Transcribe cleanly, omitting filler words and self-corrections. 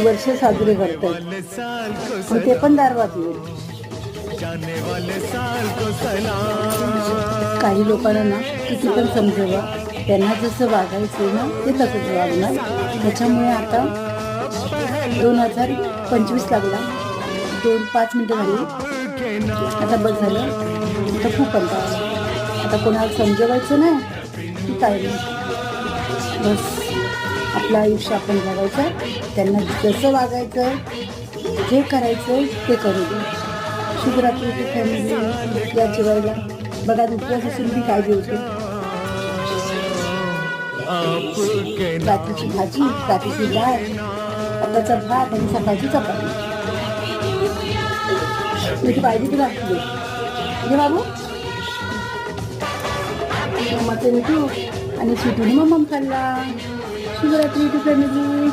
वर्ष साजरे करतात आणि ते पण दारवातले. काही लोकांना ना किती पण समजवा, त्यांना जसं वागायचं ना ते तसंच वागणार. त्याच्यामुळे आता 2025 लागला, 5 मिनिटं झाली, आता बस झालं. आता खूप कंटाळा आला. आता कोणाला समजवायचं नाही की काय नाही, बस आपलं आयुष्य आपण जगायचं. त्यांना जसं वागायचं, जे करायचं ते करू दे. शुभरात्री टू फॅमिली. या जेवायला बघा, उपवास असून बी काय जेवतो. रात्रीची भाजी, रात्रीची डाळ, आताचा भात आणि सकाळची चपाती. तुझी पाहिजे तुला घे बाबू. मम्माचे मिठू आणि स्वीटूने मम्मा खाल्ला. शुभरात्री टू फॅमिली.